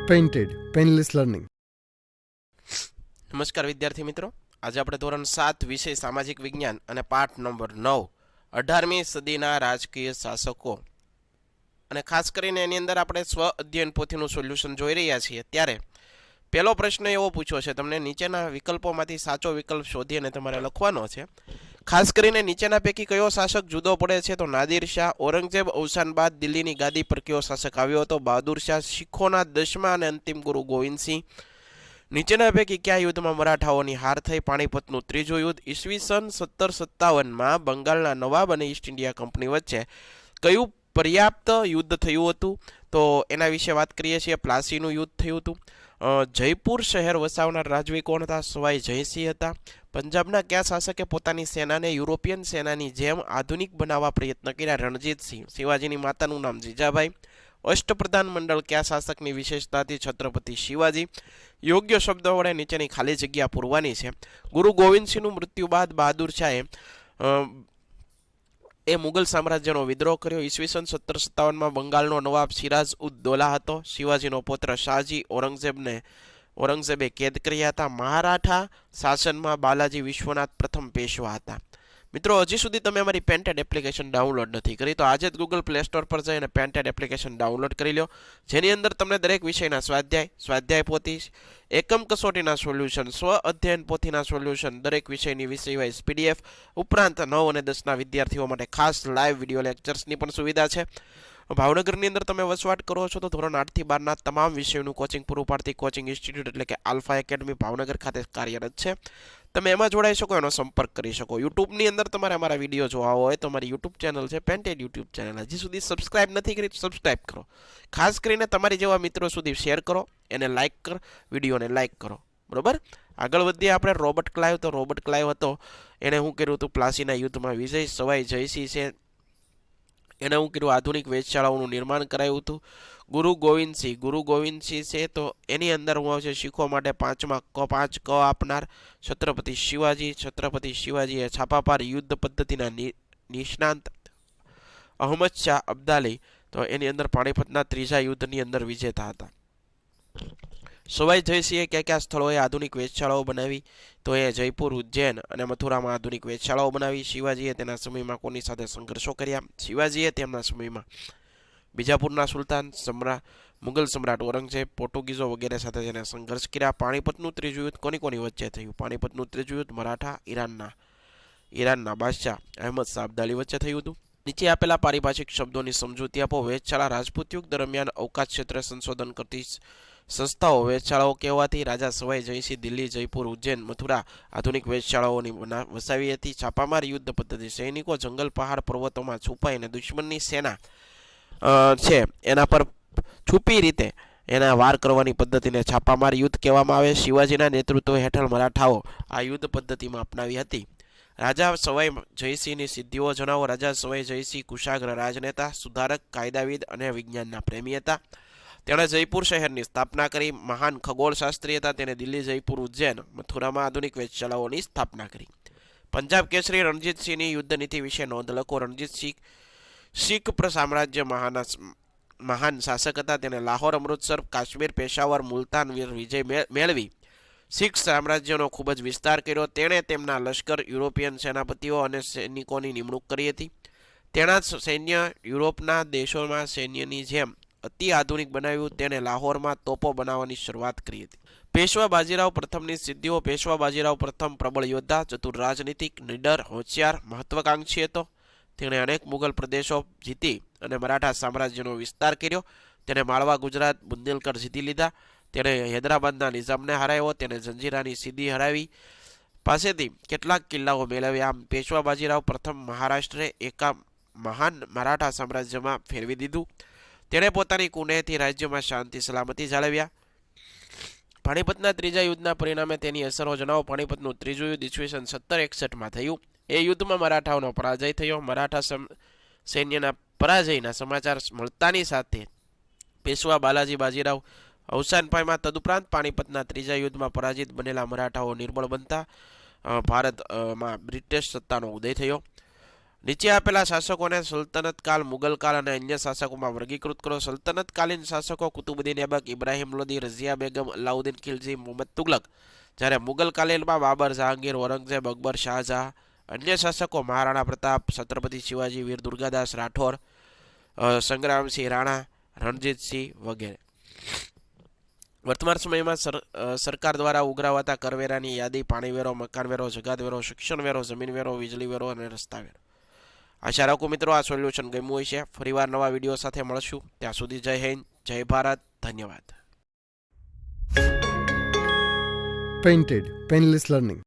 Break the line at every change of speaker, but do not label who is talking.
Painted painless learning.
નમસ્કાર વિદ્યાર્થી મિત્રો, આજે આપણે ધોરણ 7 વિષય સામાજિક વિજ્ઞાન અને પાઠ નંબર 9 18મી સદીના રાજકીય શાસકો અને ખાસ કરીને એની અંદર આપણે સ્વ અધ્યયન પોથીનું સોલ્યુશન જોઈ રહ્યા છીએ. ત્યારે પહેલો પ્રશ્ન એવો પૂછ્યો છે તમને, નીચેના વિકલ્પોમાંથી સાચો વિકલ્પ શોધી અને તમારે લખવાનો છે. ખાસ કરીને નીચેના પૈકી કયો શાસક જુદો પડે છે? તો નાદિર શાહ. ઔરંગઝેબ અવસાન બાદ દિલ્હીની ગાદી પર કયો શાસક આવ્યો હતો? બહાદુર શાહ. શીખોના 10મા અને અંતિમ ગુરુ ગોવિંદસિંહ. નીચેના પૈકી કયા યુદ્ધમાં મરાઠાઓની હાર થઈ? પાણીપતનું ત્રીજું યુદ્ધ. ઈસવીસન 1757માં બંગાળના નવાબ અને ઈસ્ટ ઇન્ડિયા કંપની વચ્ચે કયું પર્યાપ્ત યુદ્ધ થયું હતું? તો એના વિશે વાત કરીએ છીએ. પ્લાસીનું યુદ્ધ થયું હતું. જયપુર શહેર વસાવનાર રાજવી કોણ હતા? સવાઈ જયસિંહ હતા. પંજાબના કયા શાસકે પોતાની સેનાને યુરોપિયન સેનાની જેમ આધુનિક બનાવવા પ્રયત્ન કર્યા? રણજીતસિંહ. શિવાજીની માતાનું નામ જીજાબાઈ. અષ્ટપ્રધાન મંડળ કયા શાસકની વિશેષતા હતી? છત્રપતિ શિવાજી. યોગ્ય શબ્દ વડે નીચેની ખાલી જગ્યા પૂરવાની છે. ગુરુ ગોવિંદસિંહનું મૃત્યુ બાદ બહાદુર શાહે મુગલ સામ્રાજ્યનો વિદ્રોહ કર્યો. ઈસવીસન 1757માં બંગાળનો નવાબ સિરાજ ઉદ દૌલા હતો. શિવાજીનો પુત્ર શાહજી ઔરંગઝેબે કેદ કર્યા હતા. મહારાઠા શાસનમાં બાલાજી વિશ્વનાથ પ્રથમ પેશવા હતા. મિત્રો, હજી સુધી તમે અમારી પેન્ટેડ એપ્લિકેશન ડાઉનલોડ નથી કરી તો આજે જ ગૂગલ પ્લે સ્ટોર પર જઈને પેન્ટેડ એપ્લિકેશન ડાઉનલોડ કરી લો, જેની અંદર તમને દરેક વિષયના સ્વાધ્યાય પોથી, એકમ કસોટીના સોલ્યુશન, સ્વ અધ્યયન પોથીના સોલ્યુશન, દરેક વિષયની વિષયવાઇઝ PDF ઉપરાંત 9 અને 10ના વિદ્યાર્થીઓ માટે ખાસ લાઈવ વિડીયો લેક્ચર્સની પણ સુવિધા છે. ભાવનગરની અંદર તમે વસવાટ કરો છો તો ધોરણ 8 થી 12ના તમામ વિષયોનું કોચિંગ પૂરું પાડતી કોચિંગ ઇન્સ્ટિટ્યૂટ એટલે કે આલ્ફા એકેડમી ભાવનગર ખાતે કાર્યરત છે. તમે એમાં જોડાઈ શકો, એનો સંપર્ક કરી શકો. યુટ્યુબની અંદર તમારે અમારા વિડીયો જોવા હોય તો અમારી યુટ્યુબ ચેનલ છે પેન્ટેડ યુટ્યુબ ચેનલ. હજી સુધી સબસ્ક્રાઇબ નથી કરી તો સબસ્ક્રાઇબ કરો. ખાસ કરીને તમારી જેવા મિત્રો સુધી શેર કરો, એને લાઇક કરો, વિડીયોને લાઇક કરો. બરોબર, આગળ વધીએ આપણે. Robert Clive. તો રોબર્ટ ક્લાઇવ હતો, એણે શું કર્યું હતું? પ્લાસીના યુદ્ધમાં વિજય. સવાઈ જયસિંહ છે, એને શું કર્યું? આધુનિક વેધશાળાઓનું નિર્માણ કરાયું હતું. ગુરુ ગોવિંદસિંહ છે તો એની અંદર હું આવશે શીખો માટે 5 ક આપનાર. છત્રપતિ શિવાજીએ છાપાપાર યુદ્ધ પદ્ધતિના નિષ્ણાંત. અહમદ શાહ અબ્દાલી, તો એની અંદર પાણીપતના ત્રીજા યુદ્ધની અંદર વિજેતા હતા. સવાઈ જયસિંહે કયા સ્થળોએ આધુનિક વેધશાળાઓ બનાવી? તો એ જયપુર, ઉજ્જૈન અને મથુરામાં આધુનિક વેધશાળાઓ બનાવી. શિવાજીએ તેના સમયમાં કોની સાથે સંઘર્ષો કર્યા? શિવાજીએ તેમના સમયમાં બીજાપુરના સુલતાન, મુગલ સમ્રાટ ઔરંગઝેબ, પોર્ટુગીઝો વગેરે સાથે તેને સંઘર્ષ કર્યા. પાણીપતનું ત્રીજું યુદ્ધ કોની વચ્ચે થયું? પાણીપતનું ત્રીજું યુદ્ધ મરાઠા ઈરાનના બાદશાહ અહેમદ શાહ અબ્દાલી વચ્ચે થયું હતું. નીચે આપેલા પારિભાષિક શબ્દોની સમજૂતી આપો. વેધશાળા. રાજપૂત યુગ દરમિયાન અવકાશ ક્ષેત્રે સંશોધન કરતી સંસ્થાઓ વેધશાળાઓ કહેવાતી. રાજા સવાઈ જયસિંહ દિલ્હી, જયપુર, ઉજ્જૈન, મથુરા આધુનિક વેધશાળાઓની વસાવી હતી. છાપામાર યુદ્ધ પદ્ધતિ. સૈનિકો જંગલ, પહાડ, પર્વતોમાં છુપાઈને દુશ્મનની સેના છે એના પર છુપી રીતે એના વાર કરવાની પદ્ધતિને છાપામાર યુદ્ધ કહેવામાં આવે. શિવાજીના નેતૃત્વ હેઠળ મરાઠાઓ આ યુદ્ધ પદ્ધતિમાં અપનાવી હતી. રાજા સવાઈ જયસિંહની સિદ્ધિઓ જણાવો. રાજા સવાઈ જયસિંહ કુશાગ્ર રાજનેતા, સુધારક, કાયદાવિદ અને વિજ્ઞાનના પ્રેમી હતા. તેણે જયપુર શહેરની સ્થાપના કરી. મહાન ખગોળશાસ્ત્રી હતા. તેને દિલ્હી, જયપુર, ઉજ્જૈન, મથુરામાં આધુનિક વેધશાળાઓની સ્થાપના કરી. પંજાબ કેસરી રણજીતસિંહની યુદ્ધ નીતિ વિશે નોંધ લખો. રણજીતસિંહ શીખ સામ્રાજ્ય મહાન શાસક હતા. તેને લાહોર, અમૃતસર, કાશ્મીર, પેશાવર, મુલતાન વિજય મેળવી શીખ સામ્રાજ્યનો ખૂબ જ વિસ્તાર કર્યો. તેણે તેમના લશ્કર યુરોપિયન સેનાપતિઓ અને સૈનિકોની નિમણૂક કરી હતી. તેના સૈન્ય યુરોપના દેશોમાં સૈન્યની જેમ અતિ આધુનિક બનાવ્યું. તેને લાહોરમાં તોપો બનાવવાની શરૂઆત કરી હતી. પેશવા બાજીરાવ પ્રથમની સિદ્ધિઓ. પેશવા બાજીરાવ પ્રથમ પ્રબળ યોદ્ધા, ચતુર રાજનીતિક, નિડર, હોશિયાર, મહત્વાકાંક્ષી હતો. તેણે અનેક મુગલ પ્રદેશો જીતી અને મરાઠા સામ્રાજ્યનો વિસ્તાર કર્યો. તેને માળવા, ગુજરાત, બુંદેલખંડ જીતી લીધા. તેણે હૈદરાબાદના નિઝામને હરાવ્યો. તેને જંજીરાની સીધી હરાવી પાસેથી કેટલાક કિલ્લાઓ મેળવ્યા. આમ પેશવા બાજીરાવ પ્રથમ મહારાષ્ટ્રે એકા મહાન મરાઠા સામ્રાજ્યમાં ફેરવી દીધું. તેણે પોતાની કુનેહથી રાજ્યમાં શાંતિ સલામતી જાળવ્યા. પાણીપતના ત્રીજા યુદ્ધના પરિણામે તેની અસરો જણાવો. પાણીપતનું ત્રીજું યુદ્ધ ઈસવીસન 1761માં થયું. એ યુદ્ધમાં મરાઠાઓનો પરાજય થયો. મરાઠા સૈન્યના પરાજયના સમાચાર મળતાની સાથે પેશવા બાલાજી બાજીરાવ અવસાન પામ્યા. તદુપરાંત પાણીપતના ત્રીજા યુદ્ધમાં પરાજિત બનેલા મરાઠાઓ નિર્બળ બનતા ભારતમાં બ્રિટિશ સત્તાનો ઉદય થયો. નીચે આપેલા શાસકોને સલ્તનત કાળ, મુગલ કાળ અને અન્ય શાસકોમાં વર્ગીકૃત કરો. સલ્તનતકાલીન શાસકો કુતુબુદ્દીન એબક, ઇબ્રાહિમ લોદી, રઝિયા બેગમ, અલાઉદ્દીન ખિલજી, મોહમ્મદ તુગલક. જ્યારે મુગલ કાલીનમાં બાબર, જહાંગીર, ઔરંગઝેબ, અકબર, શાહજહાં. અન્ય શાસકો મહારાણા પ્રતાપ, છત્રપતિ શિવાજી, વીર દુર્ગાદાસ રાઠોર, સંગ્રામસિંહ રાણા, રણજીતસિંહ વગેરે. વર્તમાન સમયમાં સરકાર દ્વારા ઉઘરાવાતા કરવેરાની યાદી: પાણી વેરો, મકાન વેરો, જગાત વેરો, શિક્ષણ વેરો, જમીન વેરો, વીજળી વેરો અને રસ્તા વેરો. આશા રાખું મિત્રો આ સોલ્યુશન ગમ્યું હોય છે. ફરીવાર નવા વિડીયો સાથે મળશું. ત્યાં સુધી જય હિન્દ, જય ભારત, ધન્યવાદ.
Painted Painless Learning.